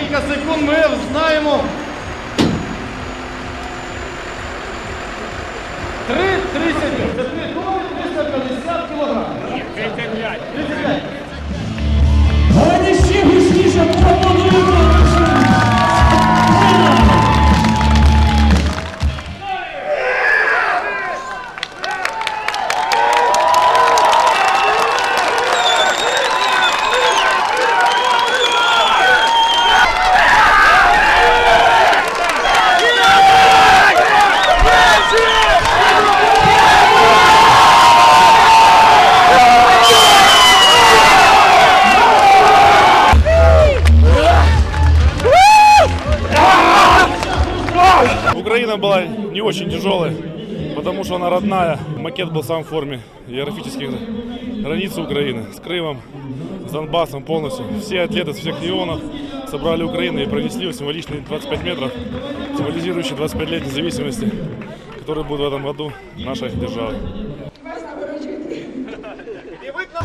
декілька секунд ми знаємо 3,30. Це 3 тонни 350 кілограмів. 35. 35. Давайте ще гучніше пропонуємо нашим тренерам. Украина была не очень тяжелой, потому что она родная. Макет был сам в форме географических границ Украины с Крымом, с Донбассом полностью. Все атлеты с всех регионов собрали Украину и пронесли символичные 25 метров, символизирующие 25 лет независимости, которые будут в этом году нашей державы. І видно,